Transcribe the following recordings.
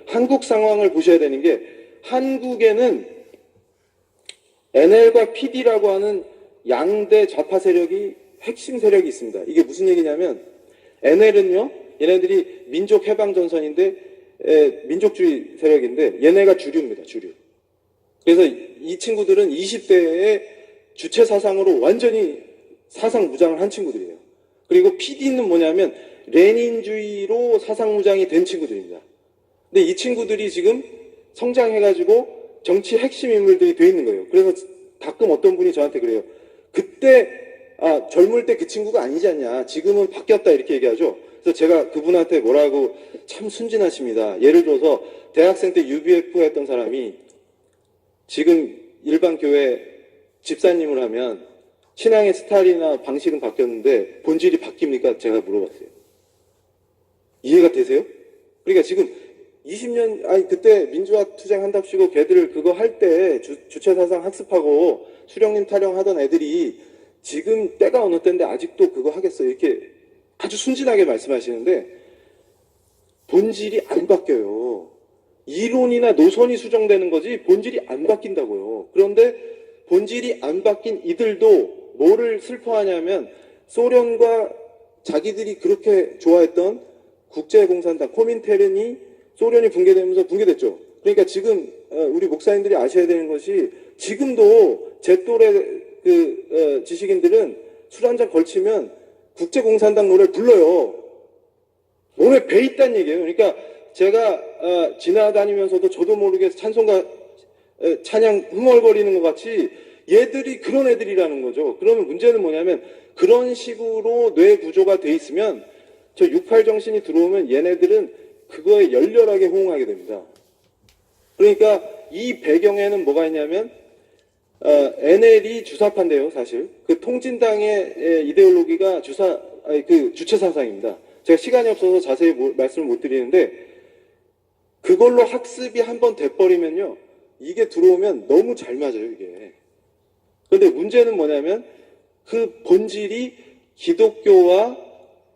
한국 상황을 보셔야 되는 게, 한국에는 NL과 PD라고 하는 양대 좌파 세력이 핵심 세력이 있습니다. 이게 무슨 얘기냐면, NL은요, 얘네들이 민족 해방 전선인데 민족주의 세력인데 얘네가 주류입니다. 주류. 그래서 이 친구들은 20대에 주체 사상으로 완전히 사상 무장을 한 친구들이에요. 그리고 PD는 뭐냐면 레닌주의로 사상 무장이 된 친구들입니다. 근데 이 친구들이 지금 성장해가지고 정치 핵심 인물들이 돼 있는 거예요. 그래서 가끔 어떤 분이 저한테 그래요. 그때 젊을 때 그 친구가 아니지 않냐. 지금은 바뀌었다 이렇게 얘기하죠. 그래서 제가 그분한테 뭐라고, 참 순진하십니다. 예를 들어서 대학생 때 UBF 했던 사람이 지금 일반 교회 집사님을 하면 신앙의 스타일이나 방식은 바뀌었는데 본질이 바뀝니까? 제가 물어봤어요. 이해가 되세요? 그러니까 지금 20년, 그때 민주화 투쟁 한답시고 걔들 그거 할 때 주체사상 학습하고 수령님 타령하던 애들이 지금 때가 어느 때인데 아직도 그거 하겠어요? 이렇게 아주 순진하게 말씀하시는데 본질이 안 바뀌어요. 이론이나 노선이 수정되는 거지 본질이 안 바뀐다고요. 그런데 본질이 안 바뀐 이들도 뭐를 슬퍼하냐면 소련과 자기들이 그렇게 좋아했던 국제공산당 코민테른이 소련이 붕괴되면서 붕괴됐죠. 그러니까 지금 우리 목사님들이 아셔야 되는 것이, 지금도 제 또래 지식인들은 술 한잔 걸치면 국제공산당 노래를 불러요. 몸에 배 있다는 얘기예요. 그러니까 제가 지나다니면서도 저도 모르게 찬송가 찬양 흥얼거리는 것 같이 얘들이 그런 애들이라는 거죠. 그러면 문제는 뭐냐면, 그런 식으로 뇌 구조가 돼 있으면 저 68 정신이 들어오면 얘네들은 그거에 열렬하게 호응하게 됩니다. 그러니까 이 배경에는 뭐가 있냐면, NL이 주사파인데요, 사실. 그 통진당의 이데올로기가 주체 사상입니다. 제가 시간이 없어서 자세히 말씀을 못 드리는데, 그걸로 학습이 한번 돼버리면요, 이게 들어오면 너무 잘 맞아요, 이게. 그런데 문제는 뭐냐면, 그 본질이 기독교와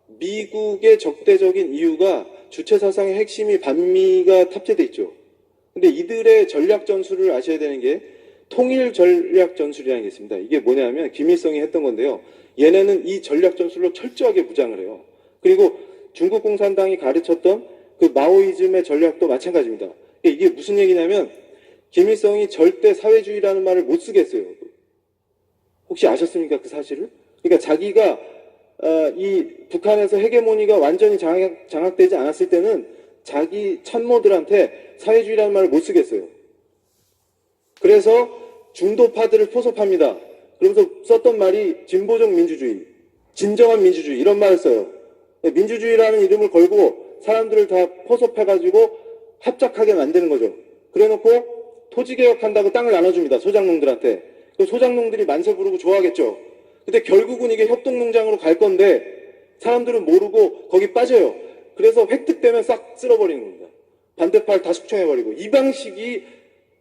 미국의 적대적인 이유가 주체 사상의 핵심이 반미가 탑재돼 있죠. 근데 이들의 전략 전술을 아셔야 되는 게 통일 전략 전술이라는 게 있습니다. 이게 뭐냐면 김일성이 했던 건데요. 얘네는 이 전략 전술로 철저하게 무장을 해요. 그리고 중국 공산당이 가르쳤던 그 마오이즘의 전략도 마찬가지입니다. 이게 무슨 얘기냐면, 김일성이 절대 사회주의라는 말을 못 쓰겠어요. 혹시 아셨습니까? 그 사실을? 그러니까 자기가 이 북한에서 헤게모니가 완전히 장악되지 않았을 때는 자기 참모들한테 사회주의라는 말을 못 쓰겠어요. 그래서 중도파들을 포섭합니다. 그러면서 썼던 말이 진보적 민주주의, 진정한 민주주의 이런 말을 써요. 민주주의라는 이름을 걸고 사람들을 다 포섭해가지고 합작하게 만드는 거죠. 그래놓고 토지개혁한다고 땅을 나눠줍니다. 소작농들한테. 그 소작농들이 만세 부르고 좋아하겠죠. 근데 결국은 이게 협동농장으로 갈 건데 사람들은 모르고 거기 빠져요. 그래서 획득되면 싹 쓸어버리는 겁니다. 반대팔 다 숙청해버리고. 이 방식이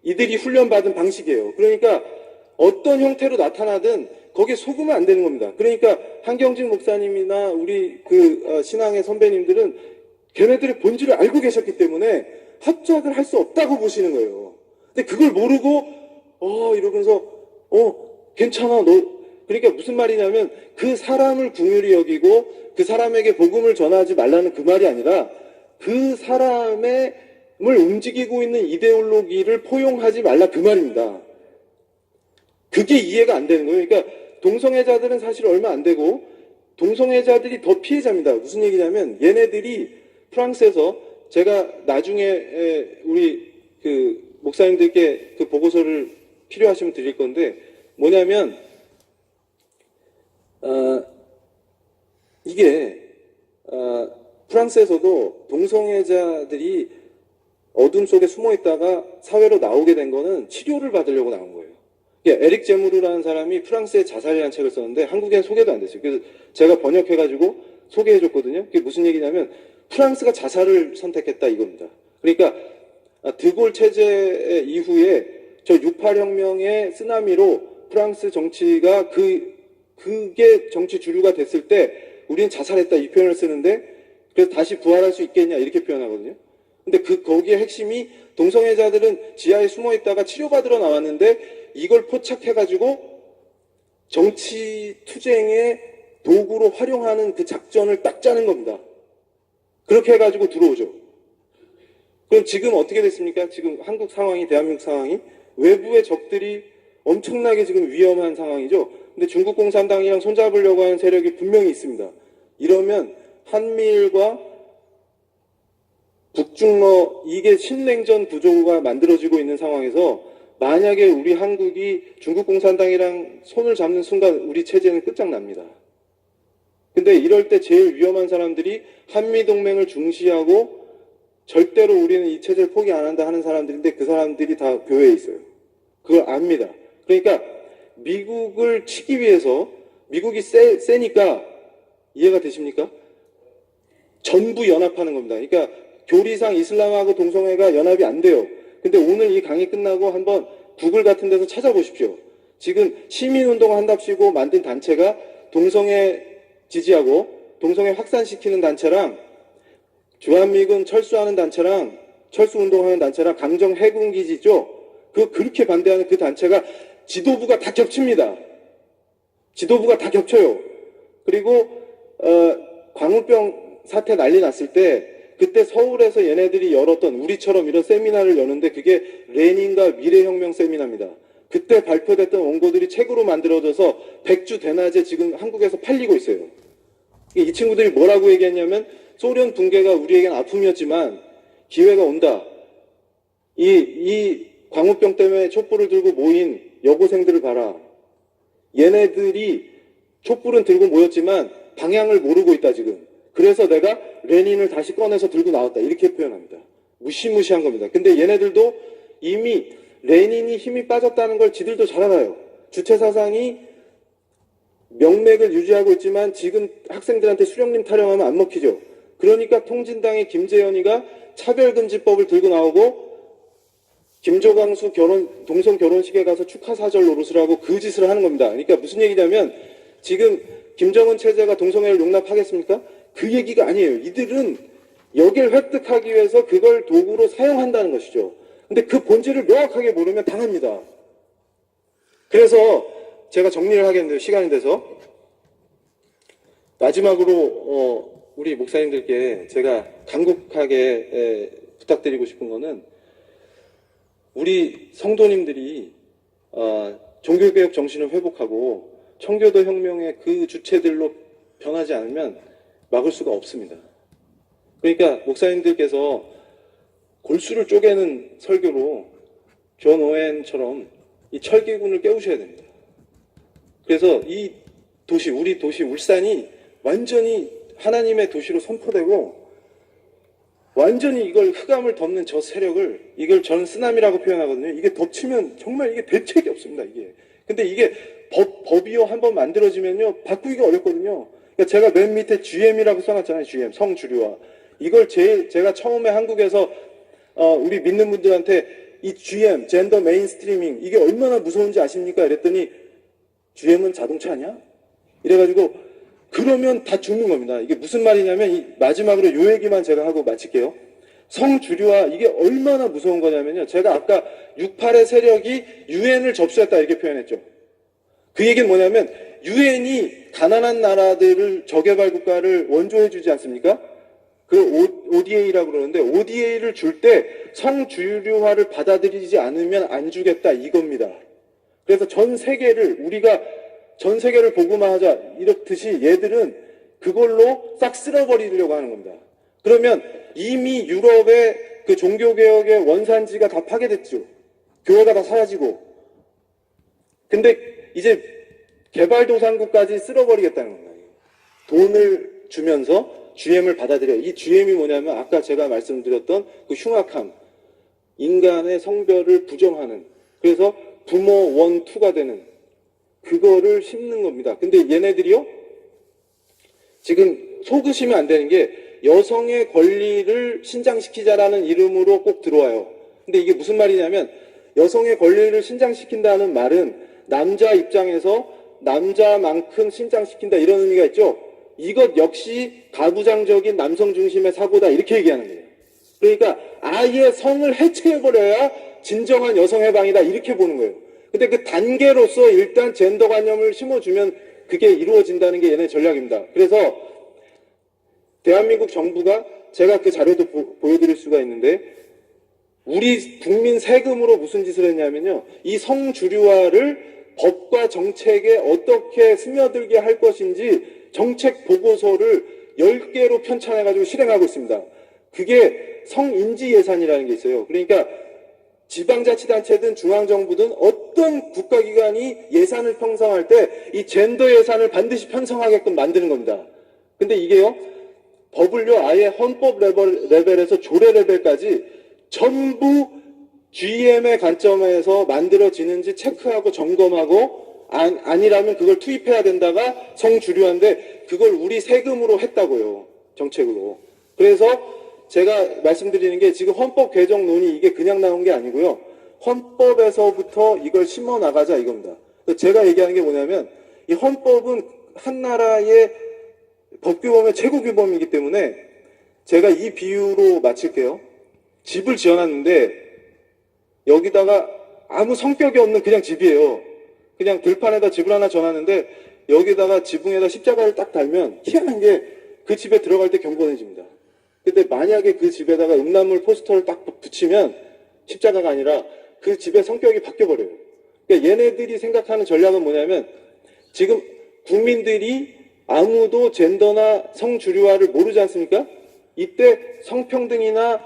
이들이 훈련받은 방식이에요. 그러니까 어떤 형태로 나타나든 거기에 속으면 안 되는 겁니다. 그러니까 한경직 목사님이나 우리 신앙의 선배님들은 걔네들의 본질을 알고 계셨기 때문에 합작을 할 수 없다고 보시는 거예요. 근데 그걸 모르고 이러면서 괜찮아 너. 그러니까 무슨 말이냐면, 그 사람을 긍휼히 여기고 그 사람에게 복음을 전하지 말라는 그 말이 아니라, 그 사람을 움직이고 있는 이데올로기를 포용하지 말라 그 말입니다. 그게 이해가 안 되는 거예요. 그러니까 동성애자들은 사실 얼마 안 되고 동성애자들이 더 피해자입니다. 무슨 얘기냐면, 얘네들이 프랑스에서, 제가 나중에 우리 목사님들께 그 보고서를 필요하시면 드릴 건데, 뭐냐면 이게 프랑스에서도 동성애자들이 어둠 속에 숨어 있다가 사회로 나오게 된 거는 치료를 받으려고 나온 거예요. 에릭 제무르라는 사람이 프랑스의 자살이라는 책을 썼는데 한국에는 소개도 안 됐어요. 그래서 제가 번역해가지고 소개해줬거든요. 그게 무슨 얘기냐면, 프랑스가 자살을 선택했다 이겁니다. 그러니까 드골 체제 이후에 저 68혁명의 쓰나미로 프랑스 정치가 그게 정치 주류가 됐을 때 우리는 자살했다 이 표현을 쓰는데, 그래서 다시 부활할 수 있겠냐 이렇게 표현하거든요. 근데 거기에 핵심이 동성애자들은 지하에 숨어 있다가 치료받으러 나왔는데 이걸 포착해가지고 정치 투쟁의 도구로 활용하는 그 작전을 딱 짜는 겁니다. 그렇게 해가지고 들어오죠. 그럼 지금 어떻게 됐습니까? 지금 한국 상황이, 대한민국 상황이 외부의 적들이 엄청나게 지금 위험한 상황이죠. 근데 중국 공산당이랑 손잡으려고 하는 세력이 분명히 있습니다. 이러면 한미일과 북중러 이게 신냉전 구조가 만들어지고 있는 상황에서 만약에 우리 한국이 중국 공산당이랑 손을 잡는 순간 우리 체제는 끝장납니다. 근데 이럴 때 제일 위험한 사람들이 한미동맹을 중시하고 절대로 우리는 이 체제를 포기 안 한다 하는 사람들인데 그 사람들이 다 교회에 있어요. 그걸 압니다. 그러니까 미국을 치기 위해서 미국이 세니까 이해가 되십니까? 전부 연합하는 겁니다. 그러니까 교리상 이슬람하고 동성애가 연합이 안 돼요. 근데 오늘 이 강의 끝나고 한번 구글 같은 데서 찾아보십시오. 지금 시민운동 한답시고 만든 단체가 동성애 지지하고 동성애 확산시키는 단체랑 주한미군 철수하는 단체랑 철수운동하는 단체랑 강정 해군기지 있죠? 그렇게 반대하는 그 단체가 지도부가 다 겹칩니다. 지도부가 다 겹쳐요. 그리고 광우병 사태 난리 났을 때 그때 서울에서 얘네들이 열었던 우리처럼 이런 세미나를 여는데 그게 레닌과 미래혁명 세미나입니다. 그때 발표됐던 원고들이 책으로 만들어져서 백주 대낮에 지금 한국에서 팔리고 있어요. 이 친구들이 뭐라고 얘기했냐면 소련 붕괴가 우리에겐 아픔이었지만 기회가 온다. 이 광우병 때문에 촛불을 들고 모인 여고생들을 봐라. 얘네들이 촛불은 들고 모였지만 방향을 모르고 있다 지금. 그래서 내가 레닌을 다시 꺼내서 들고 나왔다. 이렇게 표현합니다. 무시무시한 겁니다. 근데 얘네들도 이미 레닌이 힘이 빠졌다는 걸 지들도 잘 알아요. 주체사상이 명맥을 유지하고 있지만 지금 학생들한테 수령님 타령하면 안 먹히죠. 그러니까 통진당의 김재현이가 차별금지법을 들고 나오고 김조광수 동성 결혼식에 가서 축하사절 노릇을 하고 그 짓을 하는 겁니다. 그러니까 무슨 얘기냐면 지금 김정은 체제가 동성애를 용납하겠습니까? 그 얘기가 아니에요. 이들은 여길 획득하기 위해서 그걸 도구로 사용한다는 것이죠. 근데 그 본질을 명확하게 모르면 당합니다. 그래서 제가 정리를 하겠는데요. 시간이 돼서. 마지막으로 우리 목사님들께 제가 간곡하게 부탁드리고 싶은 거는 우리 성도님들이 종교개혁 정신을 회복하고 청교도 혁명의 그 주체들로 변하지 않으면 막을 수가 없습니다. 그러니까 목사님들께서 골수를 쪼개는 설교로 존 오웬처럼 이 철기군을 깨우셔야 됩니다. 그래서 이 도시, 우리 도시 울산이 완전히 하나님의 도시로 선포되고 완전히 이걸 흑암을 덮는 저 세력을 이걸 저는 쓰나미라고 표현하거든요. 이게 덮치면 정말 이게 대책이 없습니다. 이게. 근데 이게 법이요 한번 만들어지면요 바꾸기가 어렵거든요. 그러니까 제가 맨 밑에 GM이라고 써놨잖아요. GM 성주류화. 이걸 제가 처음에 한국에서 우리 믿는 분들한테 이 GM 젠더 메인스트리밍 이게 얼마나 무서운지 아십니까? 이랬더니 GM은 자동차냐? 이래가지고 그러면 다 죽는 겁니다. 이게 무슨 말이냐면 이 마지막으로 요 얘기만 제가 하고 마칠게요. 성주류화 이게 얼마나 무서운 거냐면요. 제가 아까 68의 세력이 유엔을 접수했다 이렇게 표현했죠. 그 얘기는 뭐냐면 유엔이 가난한 나라들을 저개발 국가를 원조해 주지 않습니까? 그 ODA라고 그러는데 ODA를 줄 때 성주류화를 받아들이지 않으면 안 주겠다 이겁니다. 그래서 전 세계를 우리가 전 세계를 복음화하자 이렇듯이 얘들은 그걸로 싹 쓸어버리려고 하는 겁니다. 그러면 이미 유럽의 그 종교개혁의 원산지가 다 파괴됐죠. 교회가 다 사라지고. 근데 이제 개발도상국까지 쓸어버리겠다는 겁니다. 돈을 주면서 GM을 받아들여요. 이 GM이 뭐냐면 아까 제가 말씀드렸던 그 흉악함, 인간의 성별을 부정하는, 그래서 부모 원, 투가 되는 그거를 심는 겁니다. 근데 얘네들이요 지금 속으시면 안 되는 게 여성의 권리를 신장시키자라는 이름으로 꼭 들어와요. 근데 이게 무슨 말이냐면 여성의 권리를 신장시킨다는 말은 남자 입장에서 남자만큼 신장시킨다 이런 의미가 있죠. 이것 역시 가부장적인 남성 중심의 사고다 이렇게 얘기하는 거예요. 그러니까 아예 성을 해체해버려야 진정한 여성 해방이다 이렇게 보는 거예요. 근데 그 단계로서 일단 젠더관념을 심어주면 그게 이루어진다는 게 얘네 전략입니다. 그래서 대한민국 정부가 제가 그 자료도 보여드릴 수가 있는데 우리 국민 세금으로 무슨 짓을 했냐면요. 이 성주류화를 법과 정책에 어떻게 스며들게 할 것인지 정책 보고서를 10개로 편찬해가지고 실행하고 있습니다. 그게 성인지 예산이라는 게 있어요. 그러니까 지방자치단체든 중앙정부든 어떤 국가기관이 예산을 편성할 때 이 젠더 예산을 반드시 편성하게끔 만드는 겁니다. 근데 이게요, 법을요, 아예 헌법 레벨에서 조례 레벨까지 전부 GM의 관점에서 만들어지는지 체크하고 점검하고 아니라면 그걸 투입해야 된다가 성주류한데 그걸 우리 세금으로 했다고요. 정책으로. 그래서 제가 말씀드리는 게 지금 헌법 개정 논의 이게 그냥 나온 게 아니고요. 헌법에서부터 이걸 심어 나가자 이겁니다. 제가 얘기하는 게 뭐냐면 이 헌법은 한 나라의 법규범의 최고규범이기 때문에 제가 이 비유로 마칠게요. 집을 지어놨는데 여기다가 아무 성격이 없는 그냥 집이에요. 그냥 들판에다 집을 하나 져놨는데 여기다가 지붕에다 십자가를 딱 달면 희한한 게 그 집에 들어갈 때 경건해집니다. 근데 만약에 그 집에다가 음란물 포스터를 딱 붙이면 십자가가 아니라 그 집의 성격이 바뀌어버려요. 그러니까 얘네들이 생각하는 전략은 뭐냐면 지금 국민들이 아무도 젠더나 성주류화를 모르지 않습니까? 이때 성평등이나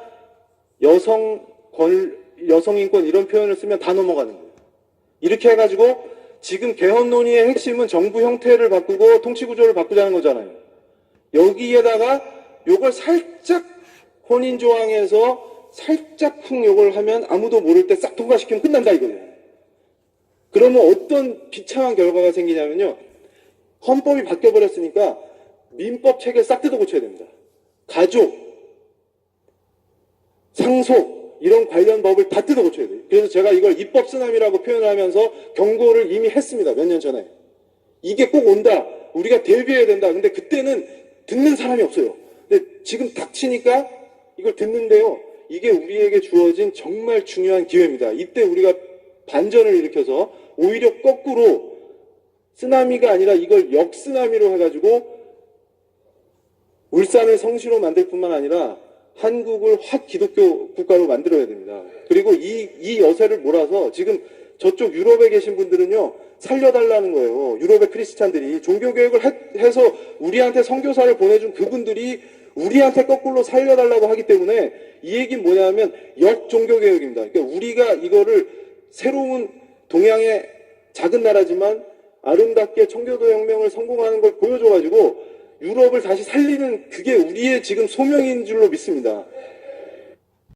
여성인권 이런 표현을 쓰면 다 넘어가는 거예요. 이렇게 해가지고 지금 개헌 논의의 핵심은 정부 형태를 바꾸고 통치구조를 바꾸자는 거잖아요. 여기에다가 요걸 살짝 혼인조항에서 살짝 요걸 하면 아무도 모를 때 싹 통과시키면 끝난다 이거예요. 그러면 어떤 비참한 결과가 생기냐면요. 헌법이 바뀌어버렸으니까 민법 체계 싹 뜯어 고쳐야 됩니다. 가족, 상속 이런 관련 법을 다 뜯어 고쳐야 돼요. 그래서 제가 이걸 입법 쓰나미라고 표현을 하면서 경고를 이미 했습니다. 몇 년 전에. 이게 꼭 온다. 우리가 대비해야 된다. 근데 그때는 듣는 사람이 없어요. 근데 지금 닥치니까 이걸 듣는데요. 이게 우리에게 주어진 정말 중요한 기회입니다. 이때 우리가 반전을 일으켜서 오히려 거꾸로 쓰나미가 아니라 이걸 역쓰나미로 해가지고 울산을 성시로 만들 뿐만 아니라 한국을 확 기독교 국가로 만들어야 됩니다. 그리고 이 여세를 몰아서 지금 저쪽 유럽에 계신 분들은요, 살려달라는 거예요. 유럽의 크리스찬들이. 종교교육을 해서 우리한테 선교사를 보내준 그분들이 우리한테 거꾸로 살려달라고 하기 때문에 이 얘기는 뭐냐면 역종교개혁입니다. 그러니까 우리가 이거를 새로운 동양의 작은 나라지만 아름답게 청교도 혁명을 성공하는 걸 보여줘가지고 유럽을 다시 살리는 그게 우리의 지금 소명인 줄로 믿습니다.